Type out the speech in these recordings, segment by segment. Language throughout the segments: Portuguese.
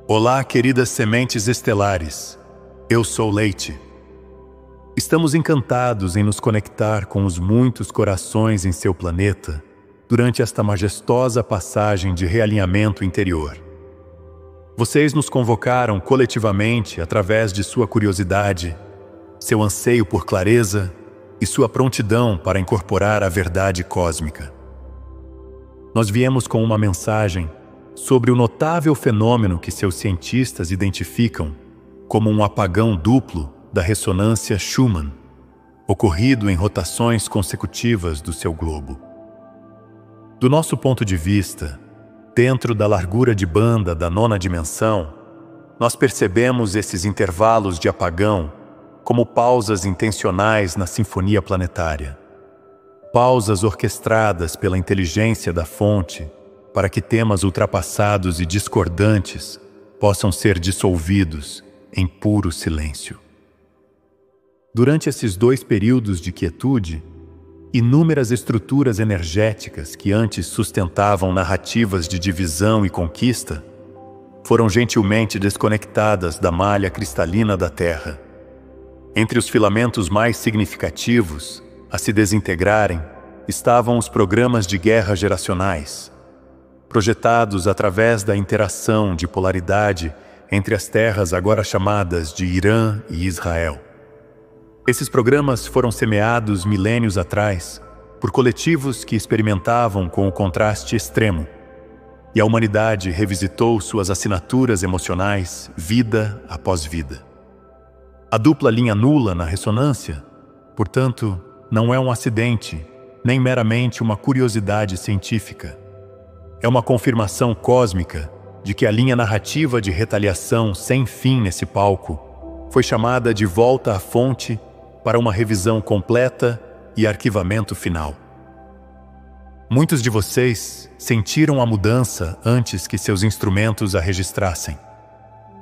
Olá, queridas sementes estelares. Eu sou Leite. Estamos encantados em nos conectar com os muitos corações em seu planeta durante esta majestosa passagem de realinhamento interior. Vocês nos convocaram coletivamente através de sua curiosidade, seu anseio por clareza e sua prontidão para incorporar a verdade cósmica. Nós viemos com uma mensagem sobre o notável fenômeno que seus cientistas identificam como um apagão duplo da ressonância Schumann, ocorrido em rotações consecutivas do seu globo. Do nosso ponto de vista, dentro da largura de banda da nona dimensão, nós percebemos esses intervalos de apagão como pausas intencionais na sinfonia planetária. Pausas orquestradas pela inteligência da fonte para que temas ultrapassados e discordantes possam ser dissolvidos em puro silêncio. Durante esses 2 períodos de quietude, inúmeras estruturas energéticas que antes sustentavam narrativas de divisão e conquista foram gentilmente desconectadas da malha cristalina da Terra. Entre os filamentos mais significativos a se desintegrarem estavam os programas de guerra geracionais, projetados através da interação de polaridade entre as terras agora chamadas de Irã e Israel. Esses programas foram semeados milênios atrás por coletivos que experimentavam com o contraste extremo, e a humanidade revisitou suas assinaturas emocionais vida após vida. A dupla linha nula na ressonância, portanto, não é um acidente, nem meramente uma curiosidade científica. É uma confirmação cósmica de que a linha narrativa de retaliação sem fim nesse palco foi chamada de volta à fonte para uma revisão completa e arquivamento final. Muitos de vocês sentiram a mudança antes que seus instrumentos a registrassem.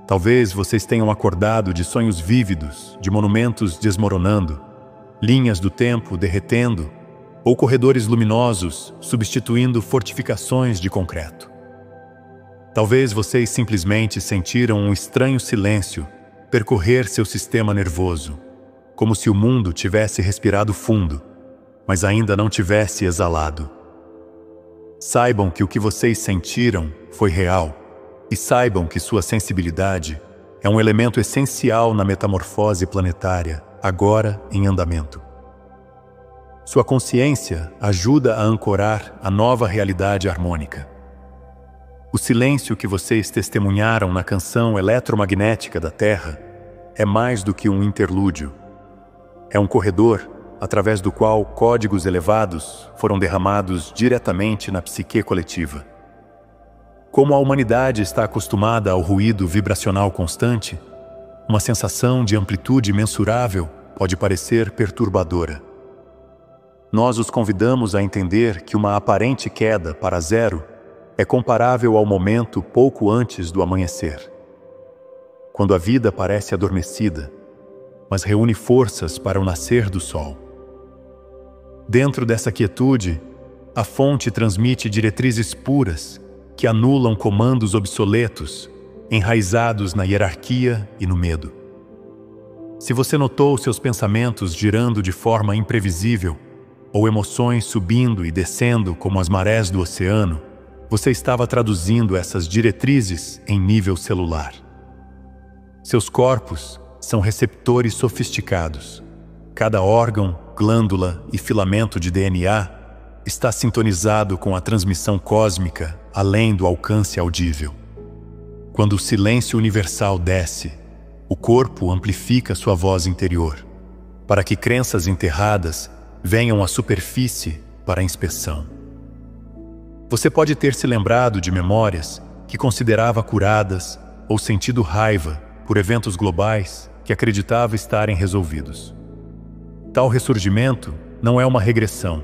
Talvez vocês tenham acordado de sonhos vívidos, de monumentos desmoronando, linhas do tempo derretendo, ou corredores luminosos substituindo fortificações de concreto. Talvez vocês simplesmente sentiram um estranho silêncio percorrer seu sistema nervoso, como se o mundo tivesse respirado fundo, mas ainda não tivesse exalado. Saibam que o que vocês sentiram foi real, e saibam que sua sensibilidade é um elemento essencial na metamorfose planetária, agora em andamento. Sua consciência ajuda a ancorar a nova realidade harmônica. O silêncio que vocês testemunharam na canção eletromagnética da Terra é mais do que um interlúdio. É um corredor através do qual códigos elevados foram derramados diretamente na psique coletiva. Como a humanidade está acostumada ao ruído vibracional constante, uma sensação de amplitude mensurável pode parecer perturbadora. Nós os convidamos a entender que uma aparente queda para zero é comparável ao momento pouco antes do amanhecer, quando a vida parece adormecida, mas reúne forças para o nascer do sol. Dentro dessa quietude, a fonte transmite diretrizes puras que anulam comandos obsoletos, enraizados na hierarquia e no medo. Se você notou seus pensamentos girando de forma imprevisível, ou emoções subindo e descendo como as marés do oceano, você estava traduzindo essas diretrizes em nível celular. Seus corpos são receptores sofisticados. Cada órgão, glândula e filamento de DNA está sintonizado com a transmissão cósmica além do alcance audível. Quando o silêncio universal desce, o corpo amplifica sua voz interior, para que crenças enterradas venham à superfície para a inspeção. Você pode ter se lembrado de memórias que considerava curadas ou sentido raiva por eventos globais que acreditava estarem resolvidos. Tal ressurgimento não é uma regressão.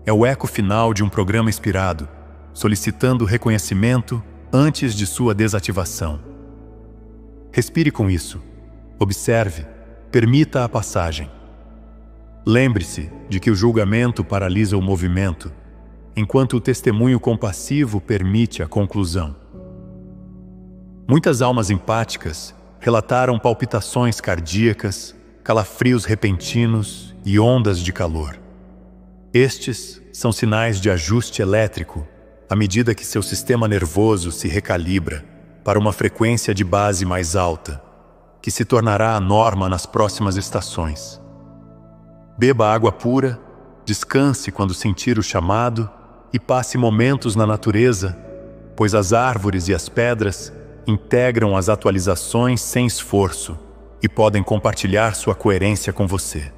É o eco final de um programa inspirado, solicitando reconhecimento antes de sua desativação. Respire com isso. Observe. Permita a passagem. Lembre-se de que o julgamento paralisa o movimento, enquanto o testemunho compassivo permite a conclusão. Muitas almas empáticas relataram palpitações cardíacas, calafrios repentinos e ondas de calor. Estes são sinais de ajuste elétrico à medida que seu sistema nervoso se recalibra para uma frequência de base mais alta, que se tornará a norma nas próximas estações. Beba água pura, descanse quando sentir o chamado e passe momentos na natureza, pois as árvores e as pedras integram as atualizações sem esforço e podem compartilhar sua coerência com você.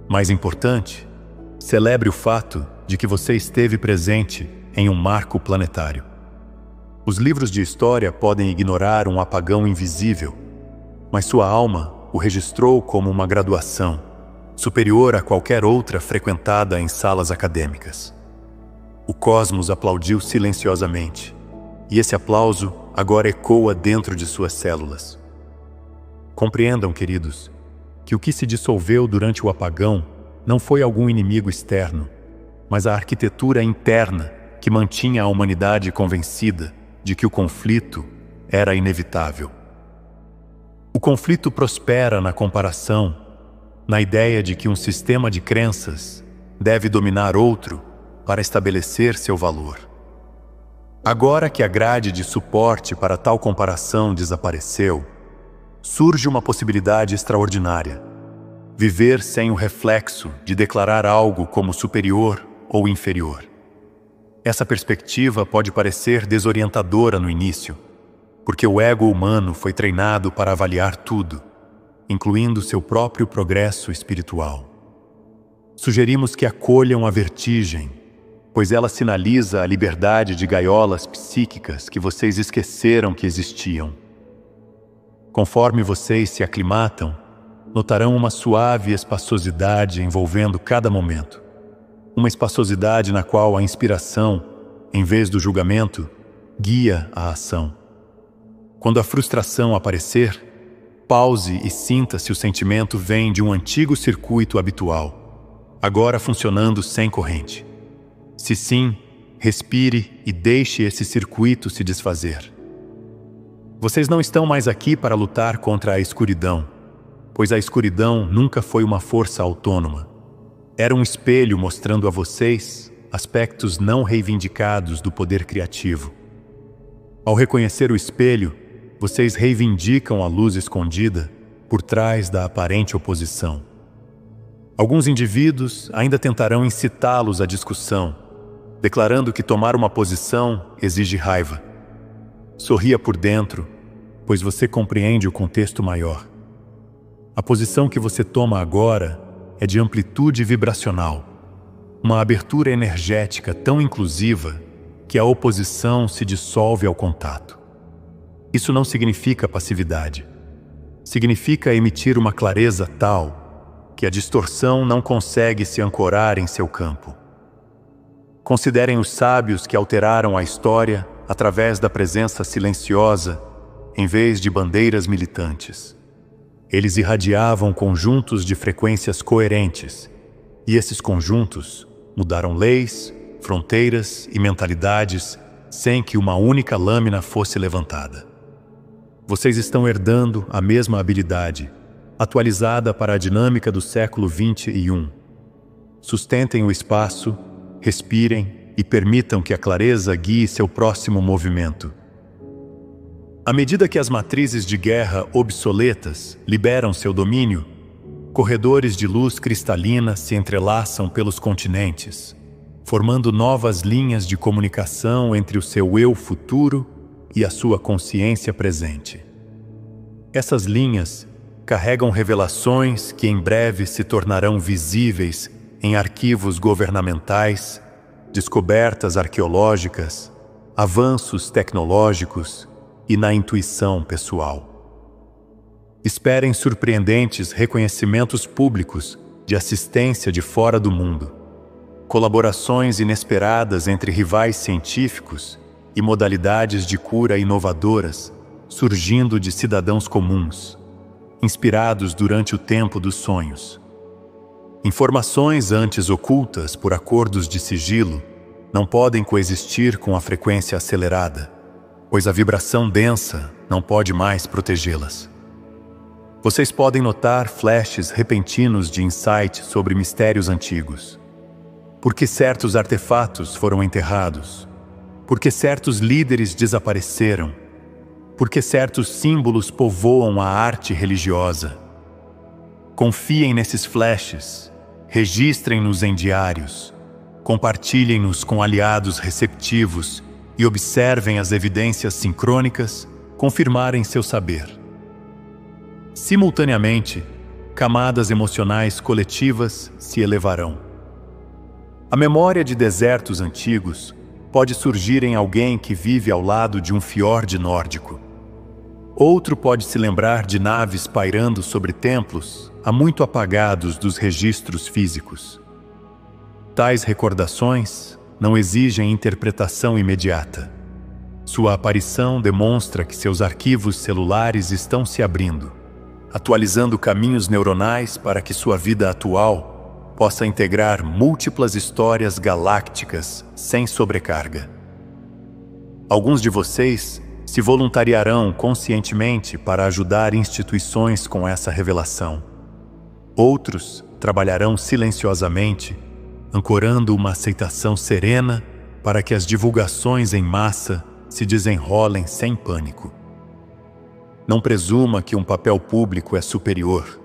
Mais importante, celebre o fato de que você esteve presente em um marco planetário. Os livros de história podem ignorar um apagão invisível, mas sua alma o registrou como uma graduação, superior a qualquer outra frequentada em salas acadêmicas. O cosmos aplaudiu silenciosamente, e esse aplauso agora ecoa dentro de suas células. Compreendam, queridos, que o que se dissolveu durante o apagão não foi algum inimigo externo, mas a arquitetura interna que mantinha a humanidade convencida de que o conflito era inevitável. O conflito prospera na comparação, na ideia de que um sistema de crenças deve dominar outro para estabelecer seu valor. Agora que a grade de suporte para tal comparação desapareceu, surge uma possibilidade extraordinária: viver sem o reflexo de declarar algo como superior ou inferior. Essa perspectiva pode parecer desorientadora no início, porque o ego humano foi treinado para avaliar tudo, incluindo seu próprio progresso espiritual. Sugerimos que acolham a vertigem, pois ela sinaliza a liberdade de gaiolas psíquicas que vocês esqueceram que existiam. Conforme vocês se aclimatam, notarão uma suave espaçosidade envolvendo cada momento. Uma espaçosidade na qual a inspiração, em vez do julgamento, guia a ação. Quando a frustração aparecer, pause e sinta se o sentimento vem de um antigo circuito habitual, agora funcionando sem corrente. Se sim, respire e deixe esse circuito se desfazer. Vocês não estão mais aqui para lutar contra a escuridão, pois a escuridão nunca foi uma força autônoma. Era um espelho mostrando a vocês aspectos não reivindicados do poder criativo. Ao reconhecer o espelho, vocês reivindicam a luz escondida por trás da aparente oposição. Alguns indivíduos ainda tentarão incitá-los à discussão, declarando que tomar uma posição exige raiva. Sorria por dentro, pois você compreende o contexto maior. A posição que você toma agora é de amplitude vibracional, uma abertura energética tão inclusiva que a oposição se dissolve ao contato. Isso não significa passividade. Significa emitir uma clareza tal que a distorção não consegue se ancorar em seu campo. Considerem os sábios que alteraram a história através da presença silenciosa, em vez de bandeiras militantes. Eles irradiavam conjuntos de frequências coerentes, e esses conjuntos mudaram leis, fronteiras e mentalidades sem que uma única lâmina fosse levantada. Vocês estão herdando a mesma habilidade, atualizada para a dinâmica do século 21. Sustentem o espaço, respirem e permitam que a clareza guie seu próximo movimento. À medida que as matrizes de guerra obsoletas liberam seu domínio, corredores de luz cristalina se entrelaçam pelos continentes, formando novas linhas de comunicação entre o seu eu futuro e a sua consciência presente. Essas linhas carregam revelações que em breve se tornarão visíveis em arquivos governamentais, descobertas arqueológicas, avanços tecnológicos e na intuição pessoal. Esperem surpreendentes reconhecimentos públicos de assistência de fora do mundo, colaborações inesperadas entre rivais científicos e modalidades de cura inovadoras surgindo de cidadãos comuns, inspirados durante o tempo dos sonhos. Informações antes ocultas por acordos de sigilo não podem coexistir com a frequência acelerada. pois a vibração densa não pode mais protegê-las. Vocês podem notar flashes repentinos de insight sobre mistérios antigos. Por que certos artefatos foram enterrados? Por que certos líderes desapareceram? Por que certos símbolos povoam a arte religiosa? Confiem nesses flashes, registrem-nos em diários, compartilhem-nos com aliados receptivos e observem as evidências sincrônicas confirmarem seu saber. Simultaneamente, camadas emocionais coletivas se elevarão. A memória de desertos antigos pode surgir em alguém que vive ao lado de um fiorde nórdico. Outro pode se lembrar de naves pairando sobre templos há muito apagados dos registros físicos. Tais recordações não exigem interpretação imediata. Sua aparição demonstra que seus arquivos celulares estão se abrindo, atualizando caminhos neuronais para que sua vida atual possa integrar múltiplas histórias galácticas sem sobrecarga. Alguns de vocês se voluntariarão conscientemente para ajudar instituições com essa revelação. Outros trabalharão silenciosamente, ancorando uma aceitação serena para que as divulgações em massa se desenrolem sem pânico. Não presuma que um papel público é superior.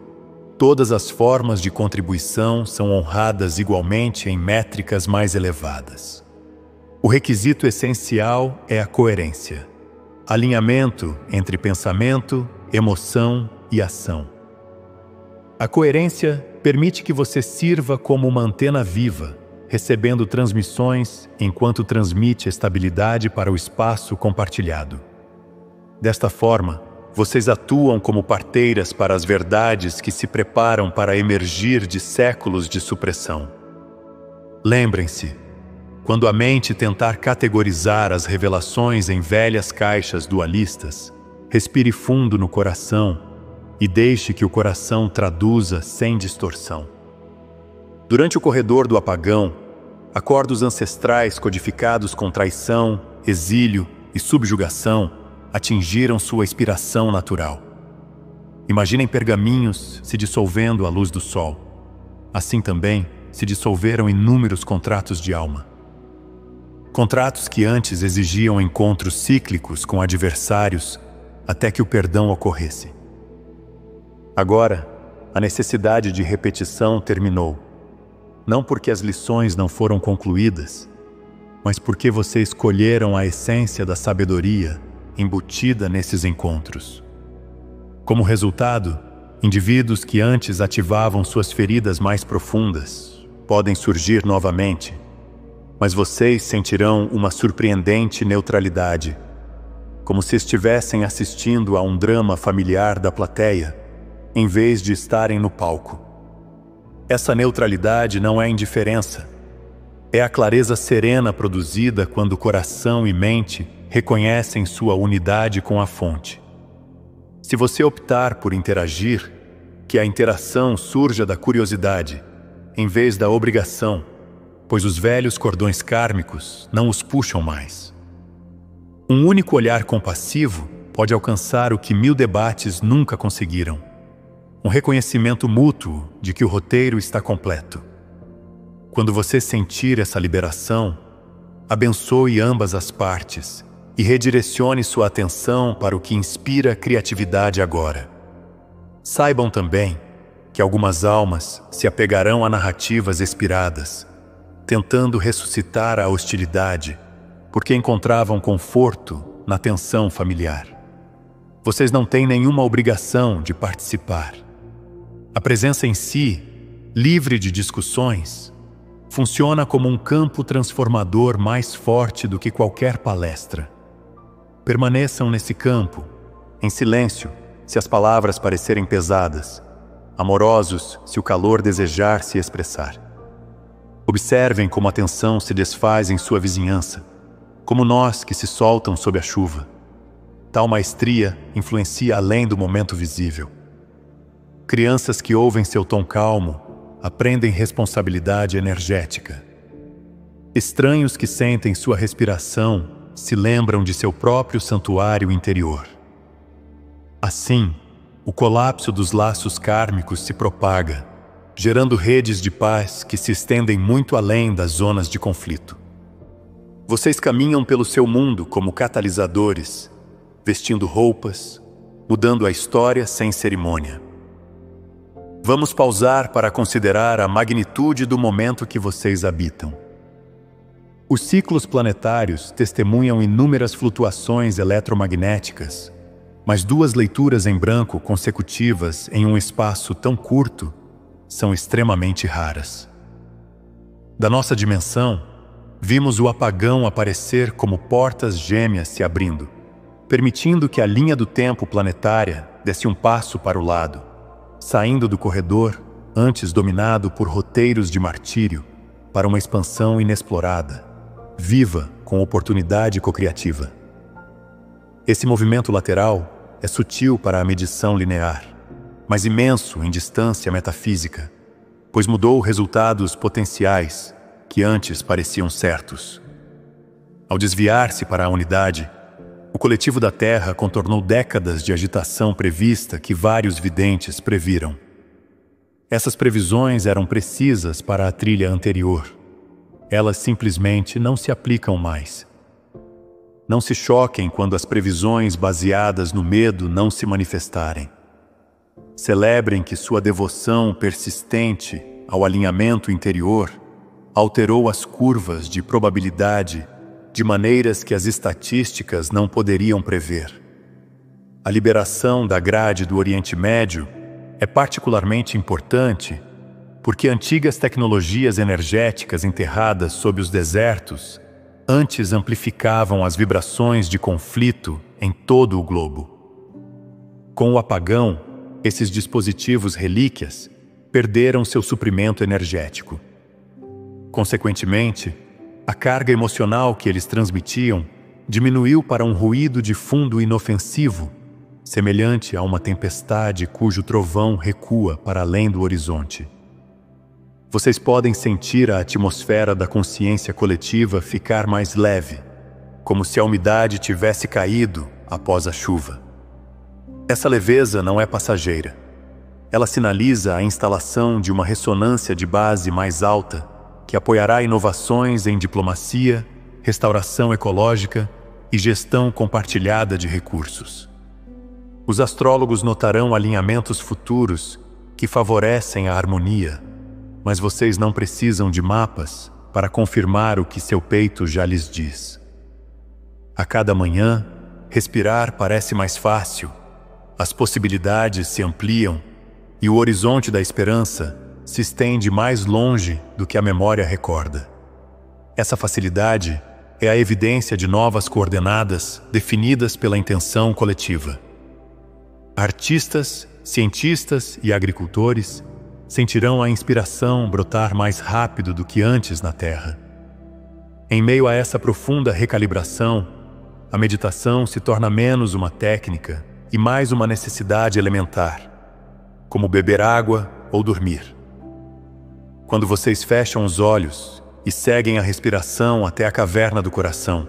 Todas as formas de contribuição são honradas igualmente em métricas mais elevadas. O requisito essencial é a coerência, alinhamento entre pensamento, emoção e ação. A coerência permite que você sirva como uma antena viva, recebendo transmissões enquanto transmite estabilidade para o espaço compartilhado. Desta forma, vocês atuam como parteiras para as verdades que se preparam para emergir de séculos de supressão. Lembrem-se, quando a mente tentar categorizar as revelações em velhas caixas dualistas, respire fundo no coração e deixe que o coração traduza sem distorção. Durante o corredor do apagão, acordos ancestrais codificados com traição, exílio e subjugação atingiram sua inspiração natural. Imaginem pergaminhos se dissolvendo à luz do sol. Assim também se dissolveram inúmeros contratos de alma. Contratos que antes exigiam encontros cíclicos com adversários até que o perdão ocorresse. Agora, a necessidade de repetição terminou. Não porque as lições não foram concluídas, mas porque vocês escolheram a essência da sabedoria embutida nesses encontros. Como resultado, indivíduos que antes ativavam suas feridas mais profundas podem surgir novamente, mas vocês sentirão uma surpreendente neutralidade, como se estivessem assistindo a um drama familiar da plateia, em vez de estarem no palco. Essa neutralidade não é indiferença, é a clareza serena produzida quando coração e mente reconhecem sua unidade com a fonte. Se você optar por interagir, que a interação surja da curiosidade, em vez da obrigação, pois os velhos cordões kármicos não os puxam mais. Um único olhar compassivo pode alcançar o que 1000 debates nunca conseguiram. Um reconhecimento mútuo de que o roteiro está completo. Quando você sentir essa liberação, abençoe ambas as partes e redirecione sua atenção para o que inspira criatividade agora. Saibam também que algumas almas se apegarão a narrativas expiradas, tentando ressuscitar a hostilidade, porque encontravam conforto na tensão familiar. Vocês não têm nenhuma obrigação de participar. A presença em si, livre de discussões, funciona como um campo transformador mais forte do que qualquer palestra. Permaneçam nesse campo, em silêncio, se as palavras parecerem pesadas, amorosos se o calor desejar se expressar. Observem como a tensão se desfaz em sua vizinhança, como nós que se soltam sob a chuva. Tal maestria influencia além do momento visível. Crianças que ouvem seu tom calmo aprendem responsabilidade energética. Estranhos que sentem sua respiração se lembram de seu próprio santuário interior. Assim, o colapso dos laços kármicos se propaga, gerando redes de paz que se estendem muito além das zonas de conflito. Vocês caminham pelo seu mundo como catalisadores, vestindo roupas, mudando a história sem cerimônia. Vamos pausar para considerar a magnitude do momento que vocês habitam. Os ciclos planetários testemunham inúmeras flutuações eletromagnéticas, mas 2 leituras em branco consecutivas em um espaço tão curto são extremamente raras. Da nossa dimensão, vimos o apagão aparecer como portas gêmeas se abrindo, permitindo que a linha do tempo planetária desse um passo para o lado, saindo do corredor, antes dominado por roteiros de martírio, para uma expansão inexplorada, viva com oportunidade cocriativa. Esse movimento lateral é sutil para a medição linear, mas imenso em distância metafísica, pois mudou resultados potenciais que antes pareciam certos. Ao desviar-se para a unidade, o coletivo da Terra contornou décadas de agitação prevista que vários videntes previram. Essas previsões eram precisas para a trilha anterior. Elas simplesmente não se aplicam mais. Não se choquem quando as previsões baseadas no medo não se manifestarem. Celebrem que sua devoção persistente ao alinhamento interior alterou as curvas de probabilidade de maneiras que as estatísticas não poderiam prever. A liberação da grade do Oriente Médio é particularmente importante porque antigas tecnologias energéticas enterradas sob os desertos antes amplificavam as vibrações de conflito em todo o globo. Com o apagão, esses dispositivos relíquias perderam seu suprimento energético. Consequentemente, a carga emocional que eles transmitiam diminuiu para um ruído de fundo inofensivo, semelhante a uma tempestade cujo trovão recua para além do horizonte. Vocês podem sentir a atmosfera da consciência coletiva ficar mais leve, como se a umidade tivesse caído após a chuva. Essa leveza não é passageira. Ela sinaliza a instalação de uma ressonância de base mais alta que apoiará inovações em diplomacia, restauração ecológica e gestão compartilhada de recursos. Os astrólogos notarão alinhamentos futuros que favorecem a harmonia, mas vocês não precisam de mapas para confirmar o que seu peito já lhes diz. A cada manhã, respirar parece mais fácil, as possibilidades se ampliam e o horizonte da esperança se estende mais longe do que a memória recorda. Essa facilidade é a evidência de novas coordenadas definidas pela intenção coletiva. Artistas, cientistas e agricultores sentirão a inspiração brotar mais rápido do que antes na Terra. Em meio a essa profunda recalibração, a meditação se torna menos uma técnica e mais uma necessidade elementar, como beber água ou dormir. Quando vocês fecham os olhos e seguem a respiração até a caverna do coração,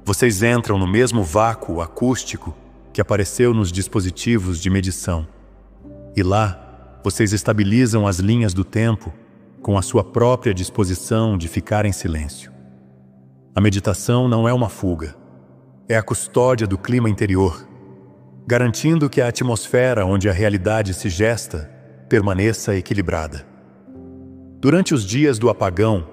vocês entram no mesmo vácuo acústico que apareceu nos dispositivos de medição. E lá, vocês estabilizam as linhas do tempo com a sua própria disposição de ficar em silêncio. A meditação não é uma fuga, é a custódia do clima interior, garantindo que a atmosfera onde a realidade se gesta permaneça equilibrada. Durante os dias do apagão,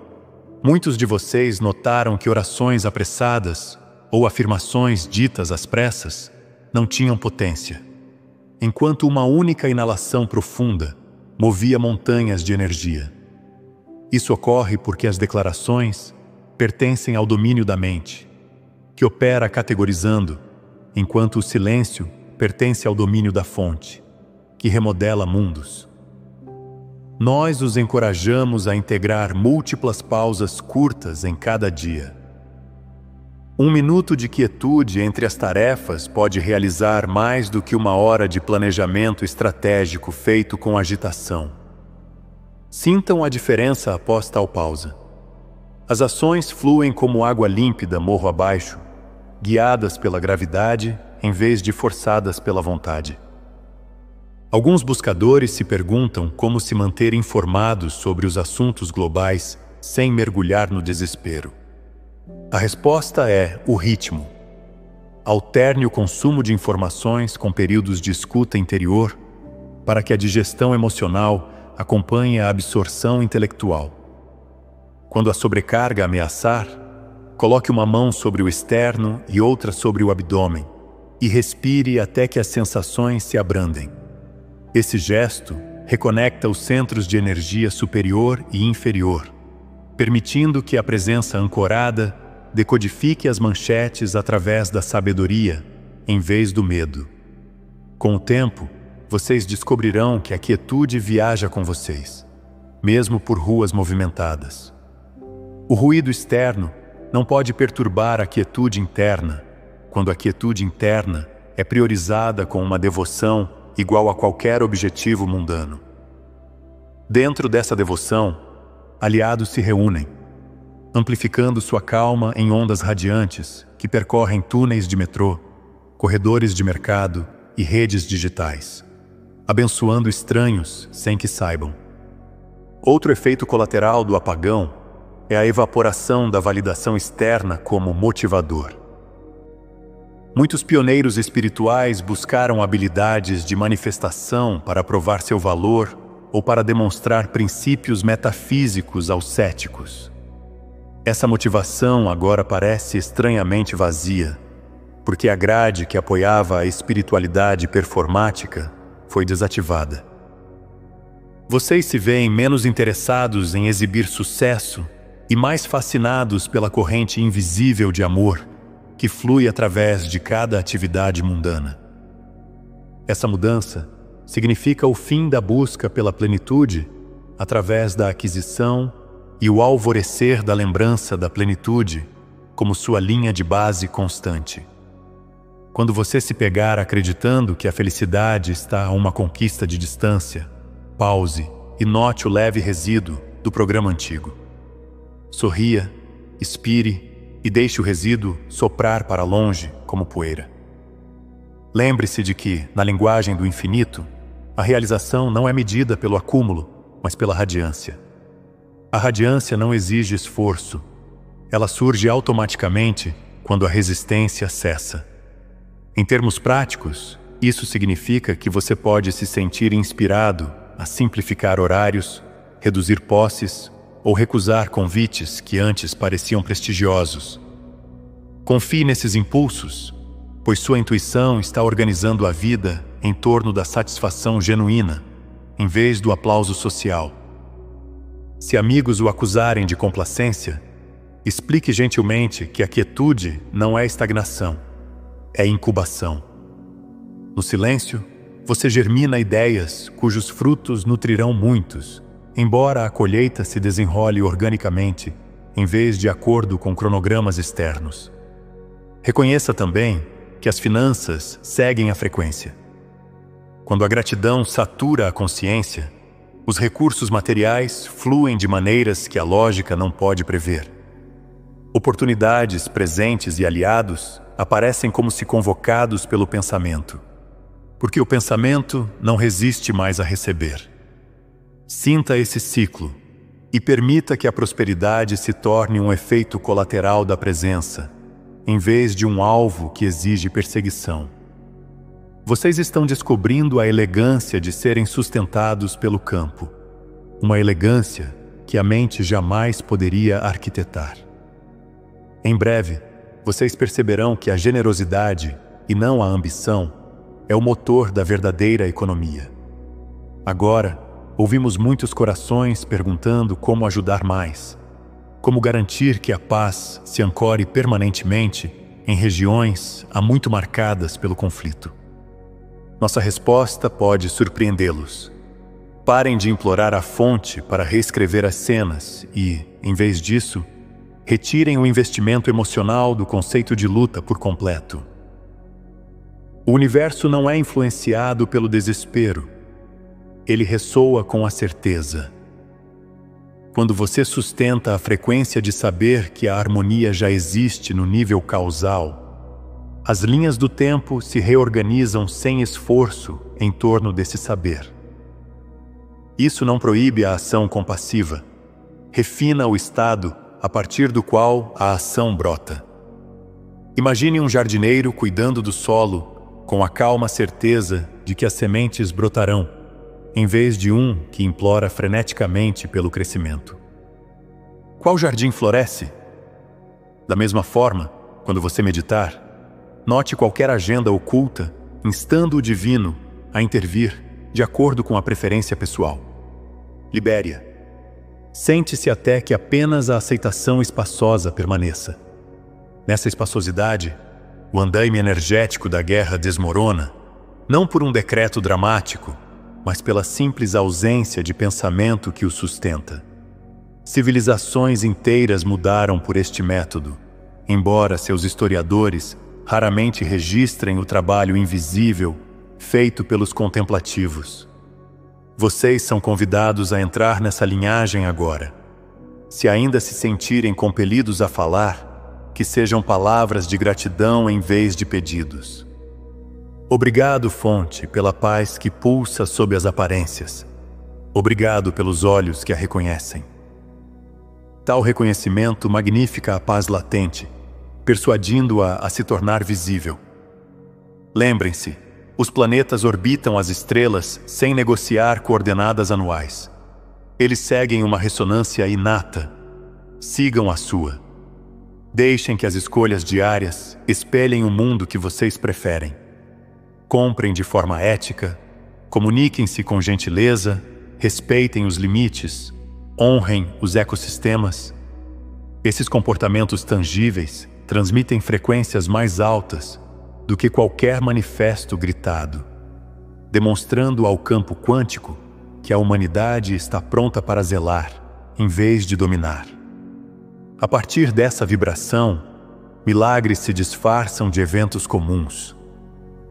muitos de vocês notaram que orações apressadas ou afirmações ditas às pressas não tinham potência, enquanto uma única inalação profunda movia montanhas de energia. Isso ocorre porque as declarações pertencem ao domínio da mente, que opera categorizando, enquanto o silêncio pertence ao domínio da fonte, que remodela mundos. Nós os encorajamos a integrar múltiplas pausas curtas em cada dia. 1 minuto de quietude entre as tarefas pode realizar mais do que 1 hora de planejamento estratégico feito com agitação. Sintam a diferença após tal pausa. As ações fluem como água límpida morro abaixo, guiadas pela gravidade em vez de forçadas pela vontade. Alguns buscadores se perguntam como se manter informados sobre os assuntos globais sem mergulhar no desespero. A resposta é o ritmo. Alterne o consumo de informações com períodos de escuta interior para que a digestão emocional acompanhe a absorção intelectual. Quando a sobrecarga ameaçar, coloque uma mão sobre o externo e outra sobre o abdômen e respire até que as sensações se abrandem. Esse gesto reconecta os centros de energia superior e inferior, permitindo que a presença ancorada decodifique as manchetes através da sabedoria, em vez do medo. Com o tempo, vocês descobrirão que a quietude viaja com vocês, mesmo por ruas movimentadas. O ruído externo não pode perturbar a quietude interna, quando a quietude interna é priorizada com uma devoção igual a qualquer objetivo mundano. Dentro dessa devoção, aliados se reúnem, amplificando sua calma em ondas radiantes que percorrem túneis de metrô, corredores de mercado e redes digitais, abençoando estranhos sem que saibam. Outro efeito colateral do apagão é a evaporação da validação externa como motivador. Muitos pioneiros espirituais buscaram habilidades de manifestação para provar seu valor ou para demonstrar princípios metafísicos aos céticos. Essa motivação agora parece estranhamente vazia, porque a grade que apoiava a espiritualidade performática foi desativada. Vocês se veem menos interessados em exibir sucesso e mais fascinados pela corrente invisível de amor que flui através de cada atividade mundana. Essa mudança significa o fim da busca pela plenitude através da aquisição e o alvorecer da lembrança da plenitude como sua linha de base constante. Quando você se pegar acreditando que a felicidade está a uma conquista de distância, pause e note o leve resíduo do programa antigo. Sorria, expire e deixe o resíduo soprar para longe como poeira. Lembre-se de que, na linguagem do infinito, a realização não é medida pelo acúmulo, mas pela radiância. A radiância não exige esforço. Ela surge automaticamente quando a resistência cessa. Em termos práticos, isso significa que você pode se sentir inspirado a simplificar horários, reduzir posses ou recusar convites que antes pareciam prestigiosos. Confie nesses impulsos, pois sua intuição está organizando a vida em torno da satisfação genuína, em vez do aplauso social. Se amigos o acusarem de complacência, explique gentilmente que a quietude não é estagnação, é incubação. No silêncio, você germina ideias cujos frutos nutrirão muitos, embora a colheita se desenrole organicamente, em vez de acordo com cronogramas externos. Reconheça também que as finanças seguem a frequência. Quando a gratidão satura a consciência, os recursos materiais fluem de maneiras que a lógica não pode prever. Oportunidades, presentes e aliados aparecem como se convocados pelo pensamento, porque o pensamento não resiste mais a receber. Sinta esse ciclo e permita que a prosperidade se torne um efeito colateral da presença, em vez de um alvo que exige perseguição. Vocês estão descobrindo a elegância de serem sustentados pelo campo, uma elegância que a mente jamais poderia arquitetar. Em breve, vocês perceberão que a generosidade, e não a ambição, é o motor da verdadeira economia. Agora, ouvimos muitos corações perguntando como ajudar mais, como garantir que a paz se ancore permanentemente em regiões há muito marcadas pelo conflito. Nossa resposta pode surpreendê-los. Parem de implorar a fonte para reescrever as cenas e, em vez disso, retirem o investimento emocional do conceito de luta por completo. O universo não é influenciado pelo desespero. Ele ressoa com a certeza. Quando você sustenta a frequência de saber que a harmonia já existe no nível causal, As linhas do tempo se reorganizam sem esforço em torno desse saber. Isso não proíbe a ação compassiva, refina o estado a partir do qual a ação brota. Imagine um jardineiro cuidando do solo com a calma certeza de que as sementes brotarão, em vez de um que implora freneticamente pelo crescimento. Qual jardim floresce? Da mesma forma, quando você meditar, note qualquer agenda oculta, instando o divino a intervir de acordo com a preferência pessoal. Libere-a. Sente-se até que apenas a aceitação espaçosa permaneça. Nessa espaçosidade, o andaime energético da guerra desmorona, não por um decreto dramático, mas pela simples ausência de pensamento que o sustenta. Civilizações inteiras mudaram por este método, embora seus historiadores raramente registrem o trabalho invisível feito pelos contemplativos. Vocês são convidados a entrar nessa linhagem agora. Se ainda se sentirem compelidos a falar, que sejam palavras de gratidão em vez de pedidos. Obrigado, fonte, pela paz que pulsa sob as aparências. Obrigado pelos olhos que a reconhecem. Tal reconhecimento magnifica a paz latente, persuadindo-a a se tornar visível. Lembrem-se, os planetas orbitam as estrelas sem negociar coordenadas anuais. Eles seguem uma ressonância inata. Sigam a sua. Deixem que as escolhas diárias espelhem o mundo que vocês preferem. Comprem de forma ética, comuniquem-se com gentileza, respeitem os limites, honrem os ecossistemas. Esses comportamentos tangíveis transmitem frequências mais altas do que qualquer manifesto gritado, demonstrando ao campo quântico que a humanidade está pronta para zelar, em vez de dominar. A partir dessa vibração, milagres se disfarçam de eventos comuns.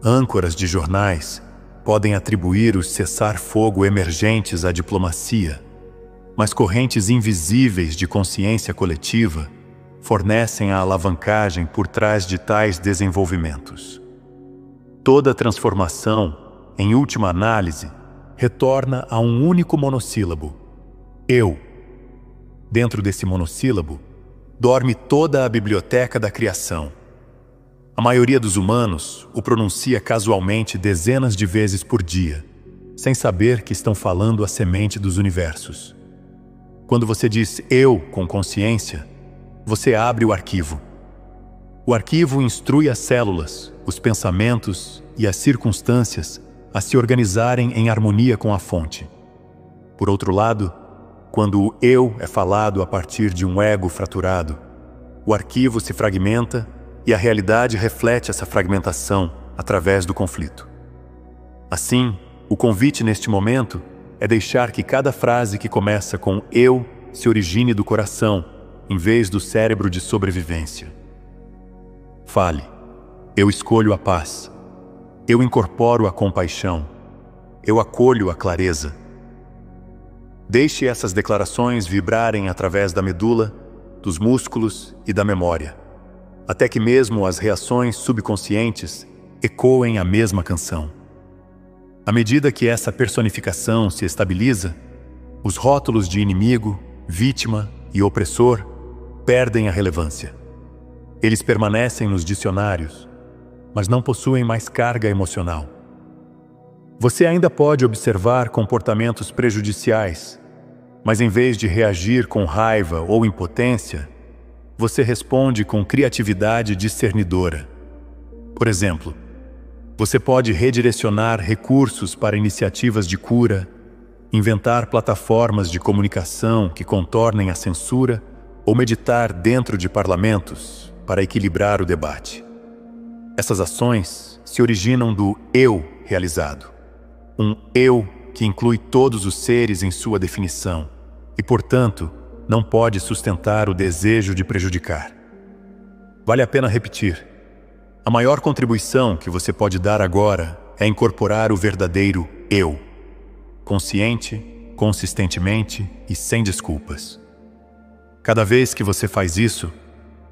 Âncoras de jornais podem atribuir os cessar-fogo emergentes à diplomacia, mas correntes invisíveis de consciência coletiva fornecem a alavancagem por trás de tais desenvolvimentos. Toda transformação, em última análise, retorna a um único monossílabo: eu. Dentro desse monossílabo, dorme toda a biblioteca da criação. A maioria dos humanos o pronuncia casualmente dezenas de vezes por dia, sem saber que estão falando a semente dos universos. Quando você diz eu com consciência, você abre o arquivo. O arquivo instrui as células, os pensamentos e as circunstâncias a se organizarem em harmonia com a fonte. Por outro lado, quando o eu é falado a partir de um ego fraturado, o arquivo se fragmenta e a realidade reflete essa fragmentação através do conflito. Assim, o convite neste momento é deixar que cada frase que começa com eu se origine do coração, em vez do cérebro de sobrevivência. Fale: eu escolho a paz. Eu incorporo a compaixão. Eu acolho a clareza. Deixe essas declarações vibrarem através da medula, dos músculos e da memória, até que mesmo as reações subconscientes ecoem a mesma canção. À medida que essa personificação se estabiliza, os rótulos de inimigo, vítima e opressor perdem a relevância. Eles permanecem nos dicionários, mas não possuem mais carga emocional. Você ainda pode observar comportamentos prejudiciais, mas em vez de reagir com raiva ou impotência, você responde com criatividade discernidora. Por exemplo, você pode redirecionar recursos para iniciativas de cura, inventar plataformas de comunicação que contornem a censura ou meditar dentro de parlamentos para equilibrar o debate. Essas ações se originam do eu realizado, um eu que inclui todos os seres em sua definição e, portanto, não pode sustentar o desejo de prejudicar. Vale a pena repetir: a maior contribuição que você pode dar agora é incorporar o verdadeiro eu, consciente, consistentemente e sem desculpas. Cada vez que você faz isso,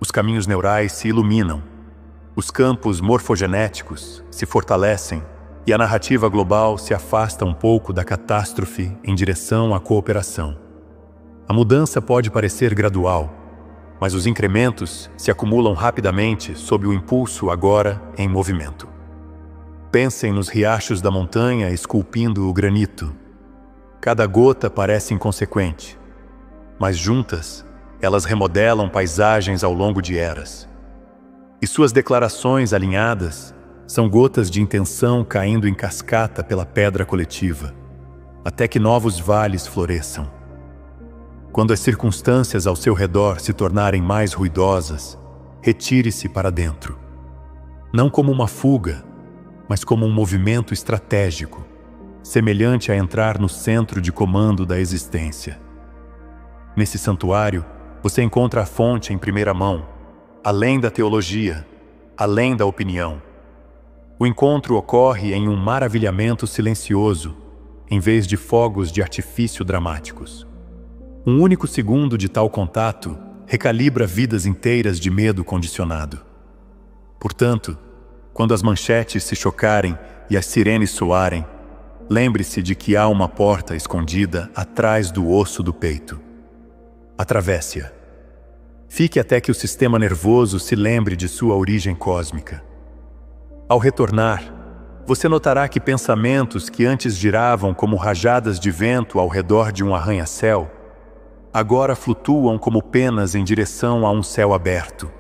os caminhos neurais se iluminam. Os campos morfogenéticos se fortalecem e a narrativa global se afasta um pouco da catástrofe em direção à cooperação. A mudança pode parecer gradual, mas os incrementos se acumulam rapidamente sob o impulso agora em movimento. Pensem nos riachos da montanha esculpindo o granito. Cada gota parece inconsequente, mas juntas, elas remodelam paisagens ao longo de eras. E suas declarações alinhadas são gotas de intenção caindo em cascata pela pedra coletiva, até que novos vales floresçam. Quando as circunstâncias ao seu redor se tornarem mais ruidosas, retire-se para dentro. Não como uma fuga, mas como um movimento estratégico, semelhante a entrar no centro de comando da existência. Nesse santuário, você encontra a fonte em primeira mão, além da teologia, além da opinião. O encontro ocorre em um maravilhamento silencioso, em vez de fogos de artifício dramáticos. Um único segundo de tal contato recalibra vidas inteiras de medo condicionado. Portanto, quando as manchetes se chocarem e as sirenes soarem, lembre-se de que há uma porta escondida atrás do osso do peito. Atravesse-a. Fique até que o sistema nervoso se lembre de sua origem cósmica. Ao retornar, você notará que pensamentos que antes giravam como rajadas de vento ao redor de um arranha-céu, agora flutuam como penas em direção a um céu aberto.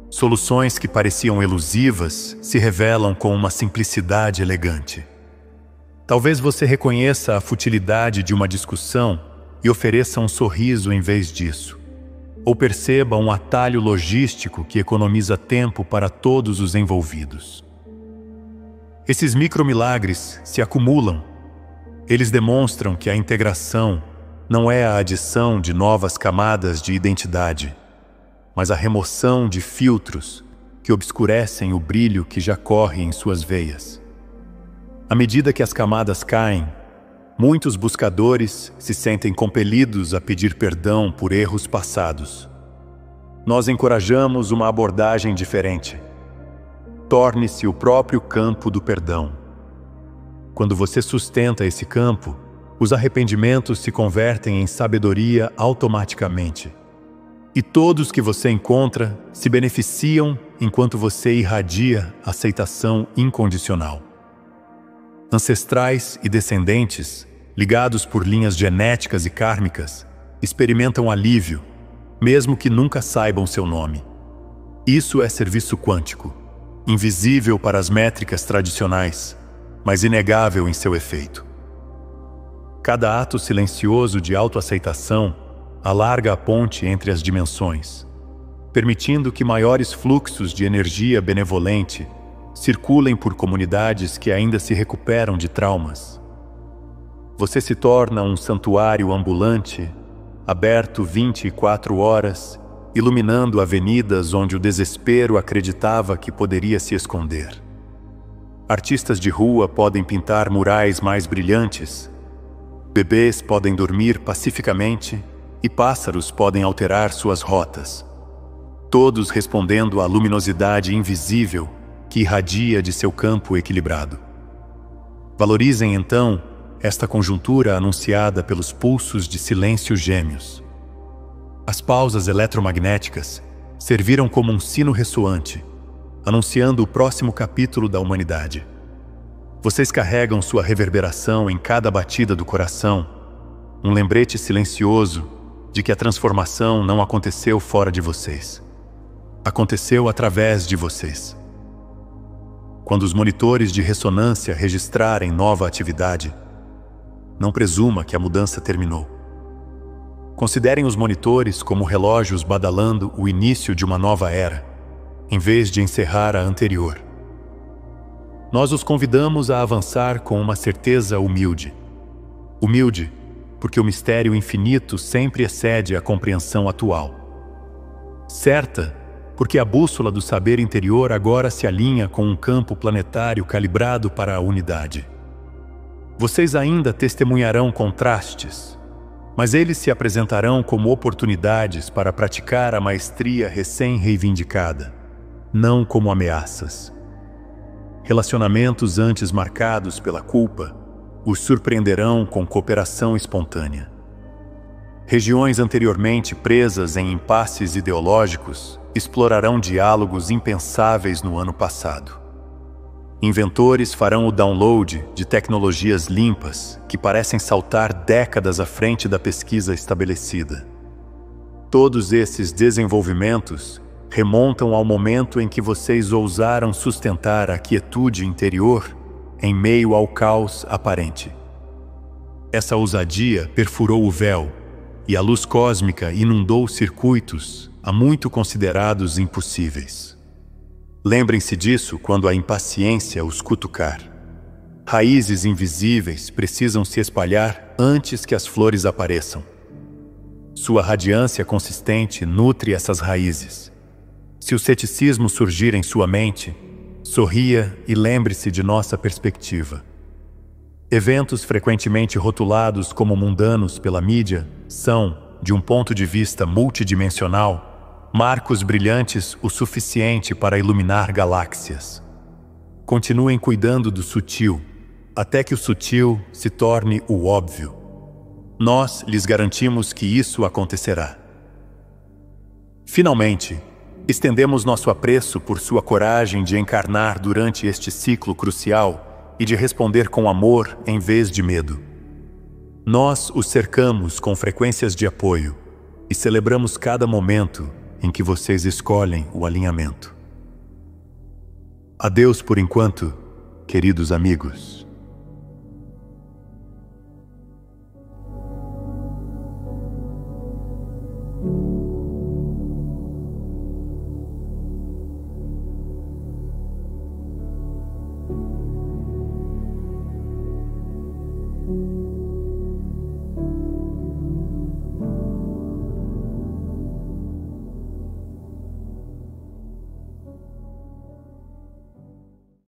Soluções que pareciam elusivas se revelam com uma simplicidade elegante. Talvez você reconheça a futilidade de uma discussão e ofereça um sorriso em vez disso. Ou perceba um atalho logístico que economiza tempo para todos os envolvidos. Esses micromilagres se acumulam. Eles demonstram que a integração não é a adição de novas camadas de identidade, mas a remoção de filtros que obscurecem o brilho que já corre em suas veias. À medida que as camadas caem, muitos buscadores se sentem compelidos a pedir perdão por erros passados. Nós encorajamos uma abordagem diferente. Torne-se o próprio campo do perdão. Quando você sustenta esse campo, os arrependimentos se convertem em sabedoria automaticamente. E todos que você encontra se beneficiam enquanto você irradia aceitação incondicional. Ancestrais e descendentes, ligados por linhas genéticas e kármicas, experimentam alívio, mesmo que nunca saibam seu nome. Isso é serviço quântico, invisível para as métricas tradicionais, mas inegável em seu efeito. Cada ato silencioso de autoaceitação alarga a ponte entre as dimensões, permitindo que maiores fluxos de energia benevolente circulem por comunidades que ainda se recuperam de traumas. Você se torna um santuário ambulante, aberto 24 horas, iluminando avenidas onde o desespero acreditava que poderia se esconder. Artistas de rua podem pintar murais mais brilhantes, bebês podem dormir pacificamente e pássaros podem alterar suas rotas, todos respondendo à luminosidade invisível que irradia de seu campo equilibrado. Valorizem, então, esta conjuntura anunciada pelos pulsos de silêncio gêmeos. As pausas eletromagnéticas serviram como um sino ressoante, anunciando o próximo capítulo da humanidade. Vocês carregam sua reverberação em cada batida do coração, um lembrete silencioso de que a transformação não aconteceu fora de vocês. Aconteceu através de vocês. Quando os monitores de ressonância registrarem nova atividade, não presuma que a mudança terminou. Considerem os monitores como relógios badalando o início de uma nova era, em vez de encerrar a anterior. Nós os convidamos a avançar com uma certeza humilde. Humilde, porque o mistério infinito sempre excede a compreensão atual. Certa, porque a bússola do saber interior agora se alinha com um campo planetário calibrado para a unidade. Vocês ainda testemunharão contrastes, mas eles se apresentarão como oportunidades para praticar a maestria recém-reivindicada. não como ameaças. Relacionamentos antes marcados pela culpa os surpreenderão com cooperação espontânea. Regiões anteriormente presas em impasses ideológicos explorarão diálogos impensáveis no ano passado. Inventores farão o download de tecnologias limpas que parecem saltar décadas à frente da pesquisa estabelecida. Todos esses desenvolvimentos remontam ao momento em que vocês ousaram sustentar a quietude interior em meio ao caos aparente. Essa ousadia perfurou o véu e a luz cósmica inundou circuitos há muito considerados impossíveis. Lembrem-se disso quando a impaciência os cutucar. Raízes invisíveis precisam se espalhar antes que as flores apareçam. Sua radiância consistente nutre essas raízes. Se o ceticismo surgir em sua mente, sorria e lembre-se de nossa perspectiva. Eventos frequentemente rotulados como mundanos pela mídia são, de um ponto de vista multidimensional, marcos brilhantes o suficiente para iluminar galáxias. Continuem cuidando do sutil, até que o sutil se torne o óbvio. Nós lhes garantimos que isso acontecerá. Finalmente, estendemos nosso apreço por sua coragem de encarnar durante este ciclo crucial e de responder com amor em vez de medo. Nós os cercamos com frequências de apoio e celebramos cada momento em que vocês escolhem o alinhamento. Adeus por enquanto, queridos amigos.